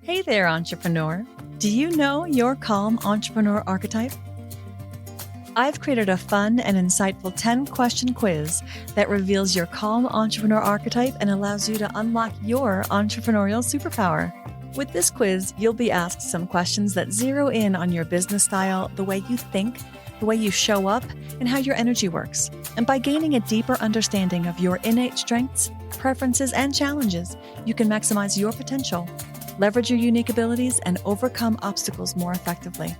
Hey there, entrepreneur. Do you know your calm entrepreneur archetype? I've created a fun and insightful 10-question quiz that reveals your calm entrepreneur archetype and allows you to unlock your entrepreneurial superpower. With this quiz, you'll be asked some questions that zero in on your business style, the way you think, the way you show up, and how your energy works. And by gaining a deeper understanding of your innate strengths, preferences, and challenges, you can maximize your potential, leverage your unique abilities, and overcome obstacles more effectively.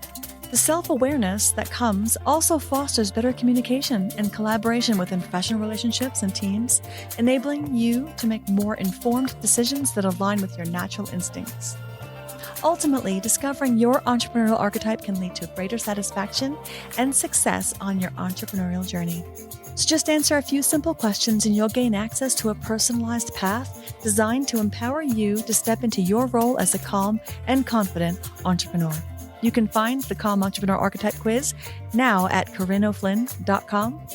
The self-awareness that comes also fosters better communication and collaboration within professional relationships and teams, enabling you to make more informed decisions that align with your natural instincts. Ultimately, discovering your entrepreneurial archetype can lead to greater satisfaction and success on your entrepreneurial journey. So just answer a few simple questions and you'll gain access to a personalized path designed to empower you to step into your role as a calm and confident entrepreneur. You can find the Calm Entrepreneur Archetype Quiz now at CorinneO'Flynn.com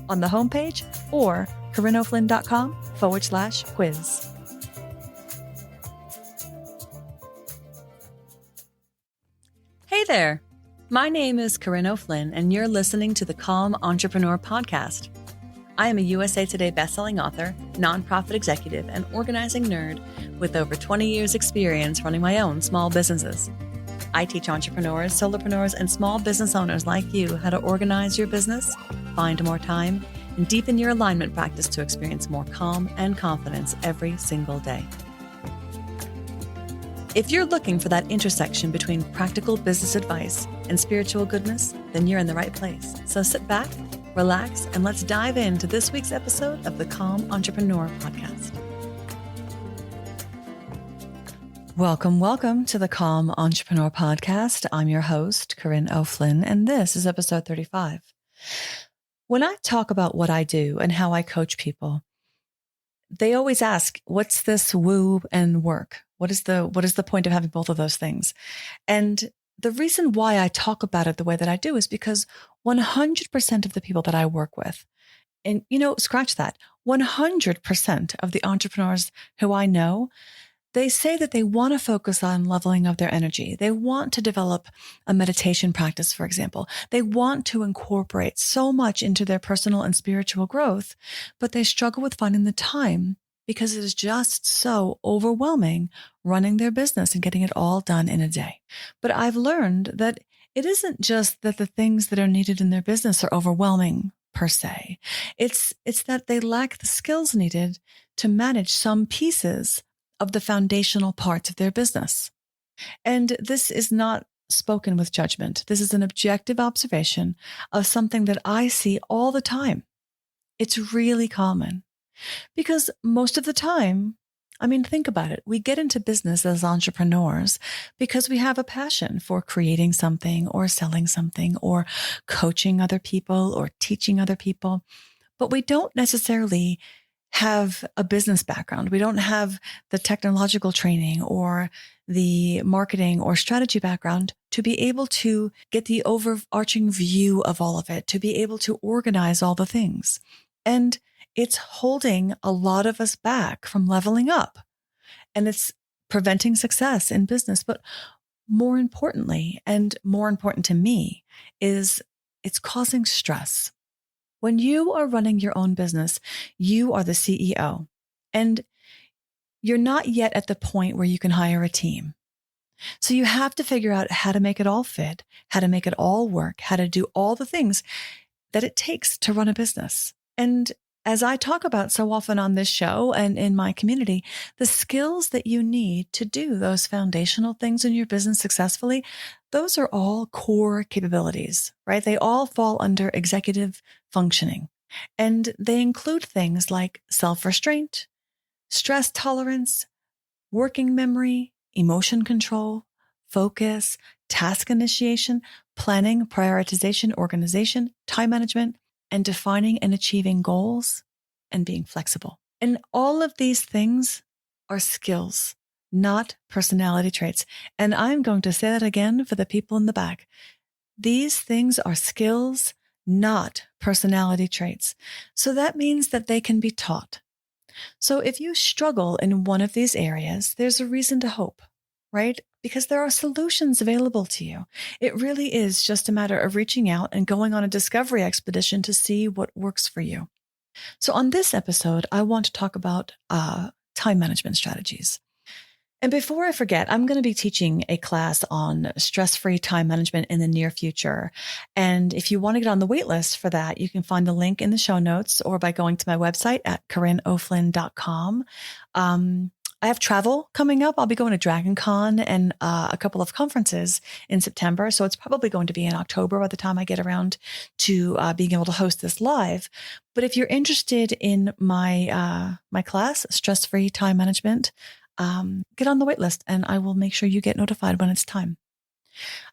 on the homepage or CorinneO'Flynn.com/quiz. Hey there. My name is Corinne O'Flynn, and you're listening to the Calm Entrepreneur Podcast. I am a USA Today bestselling author, nonprofit executive, and organizing nerd with over 20 years' experience running my own small businesses. I teach entrepreneurs, solopreneurs, and small business owners like you how to organize your business, find more time, and deepen your alignment practice to experience more calm and confidence every single day. If you're looking for that intersection between practical business advice and spiritual goodness, then you're in the right place. So sit back, relax, and let's dive into this week's episode of the Calm Entrepreneur Podcast. Welcome to the Calm Entrepreneur Podcast. I'm your host, Corinne O'Flynn, and this is episode 35. When I talk about what I do and how I coach people, they always ask, what's this woo and work? What is the point of having both of those things? And the reason why I talk about it the way that I do is because 100% of the people that I work with, and scratch that, 100% of the entrepreneurs who I know, they say that they want to focus on leveling up their energy. They want to develop a meditation practice, for example. They want to incorporate so much into their personal and spiritual growth, but they struggle with finding the time because it is just so overwhelming running their business and getting it all done in a day. But I've learned that it isn't just that the things that are needed in their business are overwhelming per se. It's that they lack the skills needed to manage some pieces of the foundational parts of their business. And this is not spoken with judgment. This is an objective observation of something that I see all the time. It's really common because most of the time, think about it. We get into business as entrepreneurs because we have a passion for creating something or selling something or coaching other people or teaching other people, but we don't necessarily have a business background. We don't have the technological training or the marketing or strategy background to be able to get the overarching view of all of it, to be able to organize all the things. And it's holding a lot of us back from leveling up, and it's preventing success in business. But more importantly, and more important to me, is it's causing stress. When you are running your own business, you are the CEO, and you're not yet at the point where you can hire a team. So you have to figure out how to make it all fit, how to make it all work, how to do all the things that it takes to run a business. And as I talk about so often on this show and in my community, the skills that you need to do those foundational things in your business successfully, those are all core capabilities, right? They all fall under executive functioning. And they include things like self-restraint, stress tolerance, working memory, emotion control, focus, task initiation, planning, prioritization, organization, time management, and defining and achieving goals, and being flexible. And all of these things are skills, not personality traits. And I'm going to say that again for the people in the back. These things are skills, not personality traits. So that means that they can be taught. So if you struggle in one of these areas, there's a reason to hope. right? Because there are solutions available to you. It really is just a matter of reaching out and going on a discovery expedition to see what works for you. So on this episode, I want to talk about time management strategies. And before I forget, I'm going to be teaching a class on stress-free time management in the near future. And if you want to get on the wait list for that, you can find the link in the show notes or by going to my website at corinneoflynn.com. I have travel coming up. I'll be going to Dragon Con and a couple of conferences in September. So it's probably going to be in October by the time I get around to being able to host this live. But if you're interested in my class, Stress-Free Time Management, get on the wait list and I will make sure you get notified when it's time.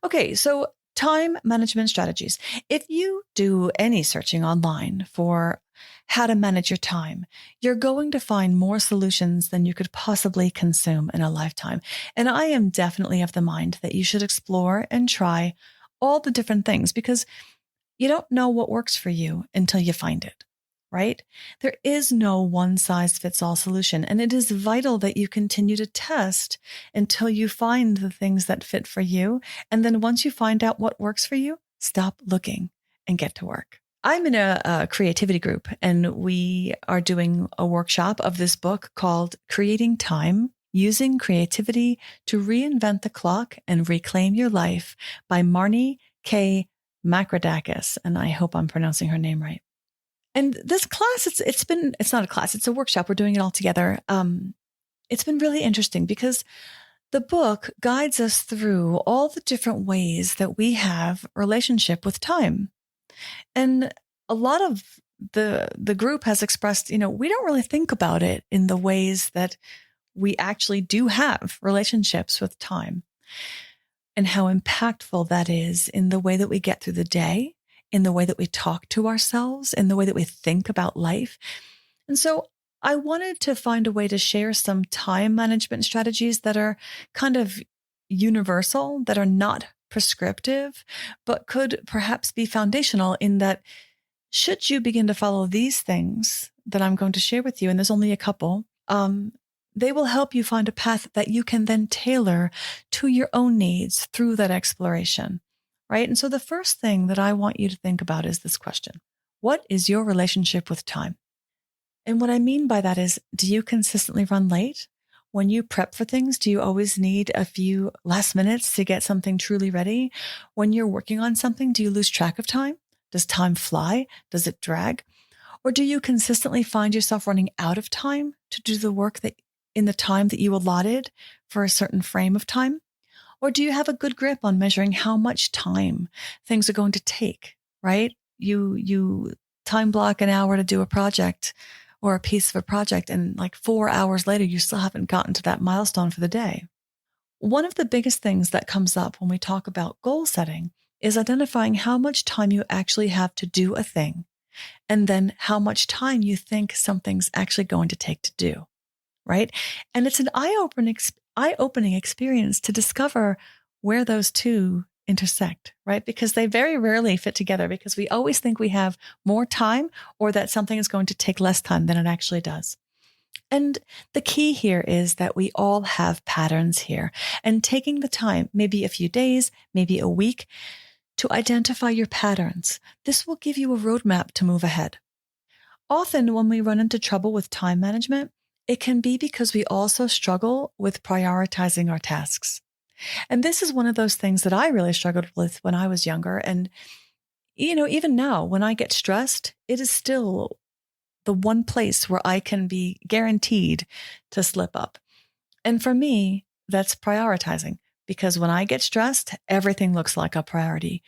Okay, so time management strategies. If you do any searching online for how to manage your time, you're going to find more solutions than you could possibly consume in a lifetime. And I am definitely of the mind that you should explore and try all the different things because you don't know what works for you until you find it, right? There is no one size fits all solution. And it is vital that you continue to test until you find the things that fit for you. And then once you find out what works for you, stop looking and get to work. I'm in a creativity group and we are doing a workshop of this book called Creating Time, Using Creativity to Reinvent the Clock and Reclaim Your Life by Marnie K. Makradakis. And I hope I'm pronouncing her name right. And this class, it's not a class, it's a workshop. We're doing it all together. It's been really interesting because the book guides us through all the different ways that we have a relationship with time. And a lot of the group has expressed, we don't really think about it in the ways that we actually do have relationships with time and how impactful that is in the way that we get through the day, in the way that we talk to ourselves, in the way that we think about life. And so I wanted to find a way to share some time management strategies that are kind of universal, that are not prescriptive, but could perhaps be foundational in that should you begin to follow these things that I'm going to share with you, and there's only a couple, they will help you find a path that you can then tailor to your own needs through that exploration, right? And so the first thing that I want you to think about is this question: what is your relationship with time? And what I mean by that is, do you consistently run late? When you prep for things, do you always need a few last minutes to get something truly ready? When you're working on something, do you lose track of time? Does time fly? Does it drag? Or do you consistently find yourself running out of time to do the work that in the time that you allotted for a certain frame of time? Or do you have a good grip on measuring how much time things are going to take, right? You time block an hour to do a project or a piece of a project, and like 4 hours later, you still haven't gotten to that milestone for the day. One of the biggest things that comes up when we talk about goal setting is identifying how much time you actually have to do a thing, and then how much time you think something's actually going to take to do, right? And it's an eye-opening experience to discover where those two intersect, right? Because they very rarely fit together because we always think we have more time or that something is going to take less time than it actually does. And the key here is that we all have patterns here, and taking the time, maybe a few days, maybe a week, to identify your patterns. This will give you a roadmap to move ahead. Often when we run into trouble with time management, it can be because we also struggle with prioritizing our tasks. And this is one of those things that I really struggled with when I was younger. And, even now when I get stressed, it is still the one place where I can be guaranteed to slip up. And for me, that's prioritizing, because when I get stressed, everything looks like a priority.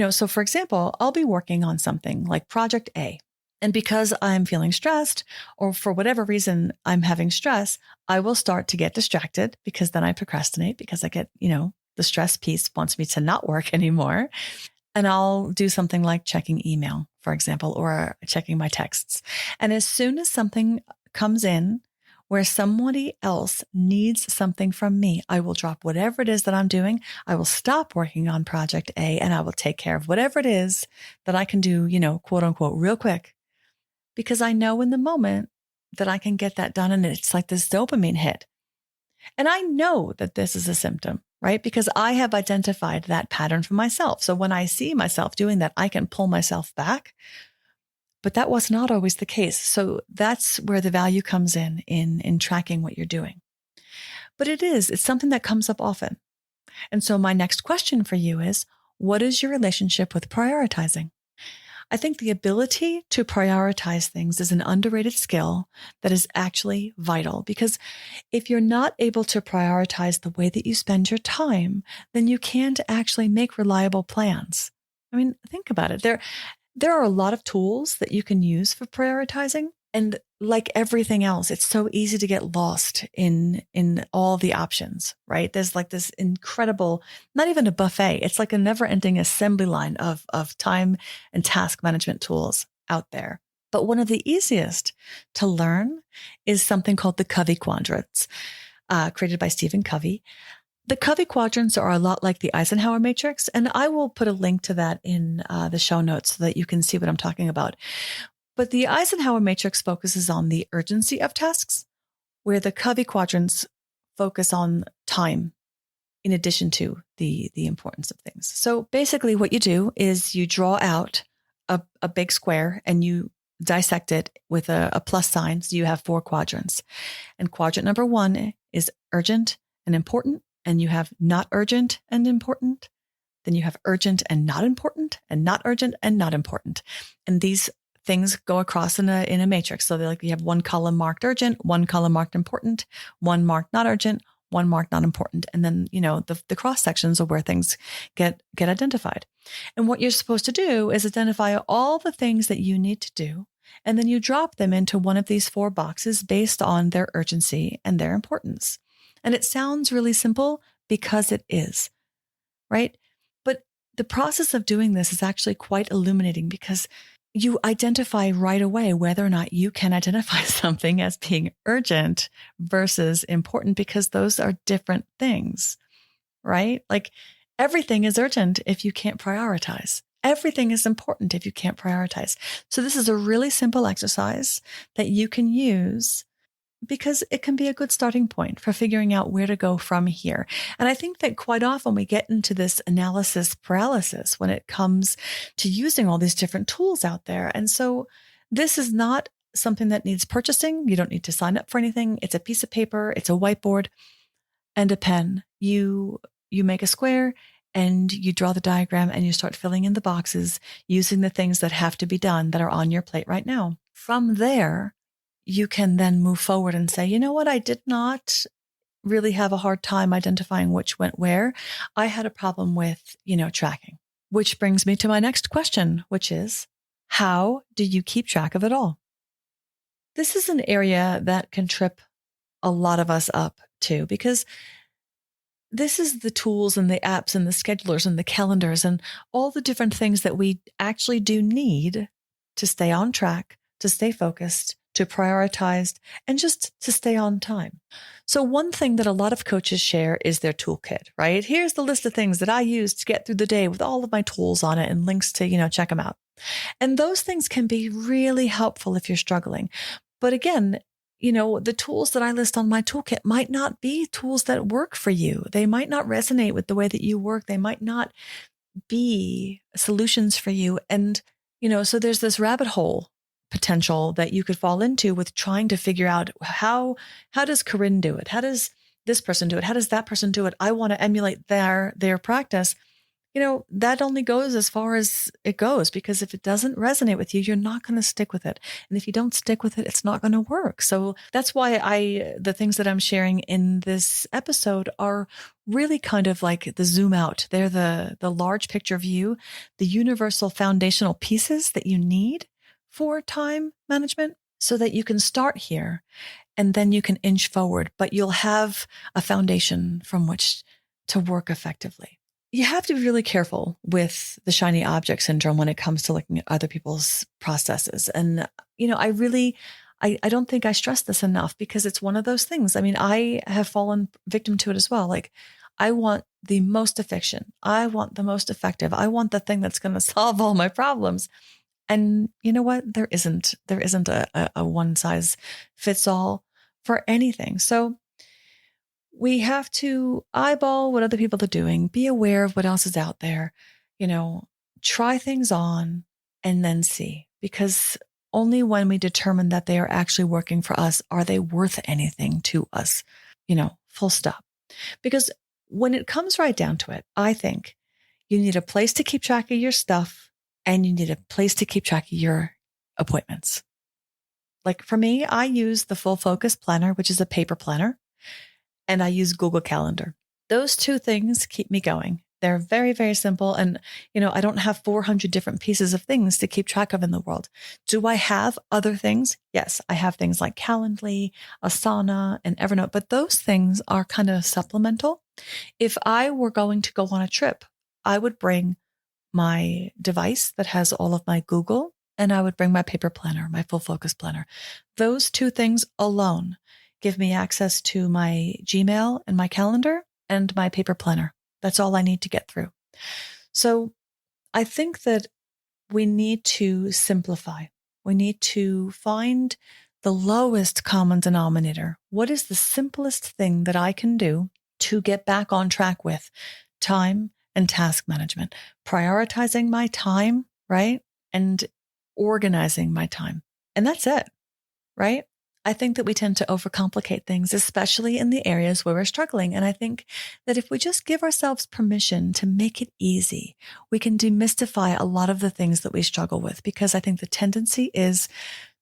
So for example, I'll be working on something like Project A. And because I'm feeling stressed, or for whatever reason I'm having stress, I will start to get distracted because then I procrastinate because I get, the stress piece wants me to not work anymore. And I'll do something like checking email, for example, or checking my texts. And as soon as something comes in where somebody else needs something from me, I will drop whatever it is that I'm doing. I will stop working on Project A and I will take care of whatever it is that I can do, quote unquote, real quick. Because I know in the moment that I can get that done. And it's like this dopamine hit. And I know that this is a symptom, right? Because I have identified that pattern for myself. So when I see myself doing that, I can pull myself back. But that was not always the case. So that's where the value comes in tracking what you're doing. But it's something that comes up often. And so my next question for you is, what is your relationship with prioritizing? I think the ability to prioritize things is an underrated skill that is actually vital, because if you're not able to prioritize the way that you spend your time, then you can't actually make reliable plans. I mean, think about it. There are a lot of tools that you can use for prioritizing. And like everything else, it's so easy to get lost in all the options, right? There's like this incredible, not even a buffet. It's like a never ending assembly line of time and task management tools out there. But one of the easiest to learn is something called the Covey quadrants, created by Stephen Covey. The Covey quadrants are a lot like the Eisenhower matrix, and I will put a link to that in the show notes so that you can see what I'm talking about. But the Eisenhower matrix focuses on the urgency of tasks, where the Covey quadrants focus on time in addition to the importance of things. So basically what you do is you draw out a big square and you dissect it with a plus sign. So you have 4 quadrants. And quadrant number 1 is urgent and important. And you have not urgent and important. Then you have urgent and not important, and not urgent and not important. And these things go across in a matrix. So they're like, you have 1 column marked urgent, 1 column marked important, 1 marked not urgent, 1 marked not important. And then, the cross sections are where things get identified. And what you're supposed to do is identify all the things that you need to do. And then you drop them into one of these 4 boxes based on their urgency and their importance. And it sounds really simple because it is, right? But the process of doing this is actually quite illuminating, because you identify right away whether or not you can identify something as being urgent versus important, because those are different things, right? Like everything is urgent if you can't prioritize. Everything is important if you can't prioritize. So this is a really simple exercise that you can use, because it can be a good starting point for figuring out where to go from here. And I think that quite often we get into this analysis paralysis when it comes to using all these different tools out there. And so this is not something that needs purchasing. You don't need to sign up for anything. It's a piece of paper, it's a whiteboard and a pen. You make a square and you draw the diagram and you start filling in the boxes using the things that have to be done that are on your plate right now. From there, you can then move forward and say, you know what, I did not really have a hard time identifying which went where. I had a problem with, tracking, which brings me to my next question, which is, how do you keep track of it all? This is an area that can trip a lot of us up too, because this is the tools and the apps and the schedulers and the calendars and all the different things that we actually do need to stay on track, to stay focused, to prioritize, and just to stay on time. So one thing that a lot of coaches share is their toolkit, right? Here's the list of things that I use to get through the day with all of my tools on it and links to, check them out. And those things can be really helpful if you're struggling. But again, the tools that I list on my toolkit might not be tools that work for you. They might not resonate with the way that you work. They might not be solutions for you. And, so there's this rabbit hole potential that you could fall into with trying to figure out how does Corinne do it? How does this person do it? How does that person do it? I want to emulate their practice. That only goes as far as it goes, because if it doesn't resonate with you, you're not going to stick with it. And if you don't stick with it, it's not going to work. So that's why the things that I'm sharing in this episode are really kind of like the zoom out. They're the large picture view, the universal foundational pieces that you need for time management, so that you can start here and then you can inch forward, but you'll have a foundation from which to work effectively. You have to be really careful with the shiny object syndrome when it comes to looking at other people's processes. And, I don't think I stress this enough, because it's one of those things. I mean, I have fallen victim to it as well. Like, I want the most efficient. I want the most effective. I want the thing that's going to solve all my problems. And you know what? There isn't a one size fits all for anything. So we have to eyeball what other people are doing, be aware of what else is out there, try things on and then see, because only when we determine that they are actually working for us are they worth anything to us, full stop. Because when it comes right down to it, I think you need a place to keep track of your stuff and you need a place to keep track of your appointments. Like for me, I use the Full Focus Planner, which is a paper planner, and I use Google Calendar. Those two things keep me going. They're very, very simple. And, I don't have 400 different pieces of things to keep track of in the world. Do I have other things? Yes, I have things like Calendly, Asana, and Evernote, but those things are kind of supplemental. If I were going to go on a trip, I would bring my device that has all of my Google, and I would bring my paper planner, my Full Focus Planner. Those two things alone give me access to my Gmail and my calendar and my paper planner. That's all I need to get through. So I think that we need to simplify. We need to find the lowest common denominator. What is the simplest thing that I can do to get back on track with time and task management, prioritizing my time, right? And organizing my time. And that's it, right? I think that we tend to overcomplicate things, especially in the areas where we're struggling. And I think that if we just give ourselves permission to make it easy, we can demystify a lot of the things that we struggle with, because I think the tendency is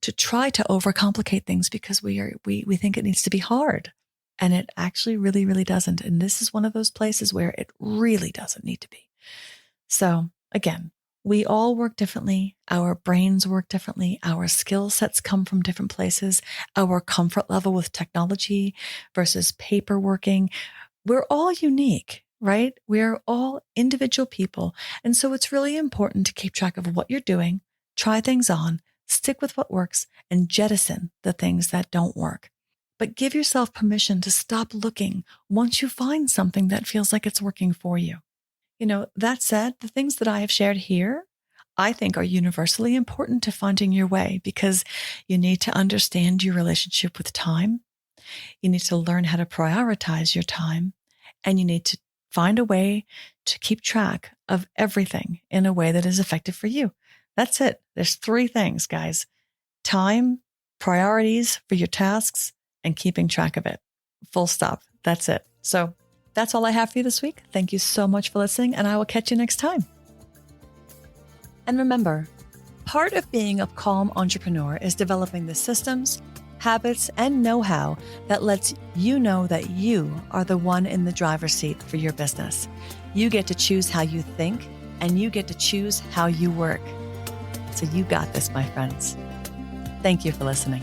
to try to overcomplicate things because we think it needs to be hard. And it actually really, really doesn't. And this is one of those places where it really doesn't need to be. So again, we all work differently. Our brains work differently. Our skill sets come from different places. Our comfort level with technology versus paper working. We're all unique, right? We're all individual people. And so it's really important to keep track of what you're doing, try things on, stick with what works, and jettison the things that don't work. But give yourself permission to stop looking once you find something that feels like it's working for you. That said, the things that I have shared here, I think are universally important to finding your way, because you need to understand your relationship with time. You need to learn how to prioritize your time, and you need to find a way to keep track of everything in a way that is effective for you. That's it. There's 3 things, guys: time, priorities for your tasks, and keeping track of it. Full stop. That's it. So that's all I have for you this week. Thank you so much for listening, and I will catch you next time. And remember, part of being a calm entrepreneur is developing the systems, habits, and know-how that lets you know that you are the one in the driver's seat for your business. You get to choose how you think, and you get to choose how you work. So you got this, my friends. Thank you for listening.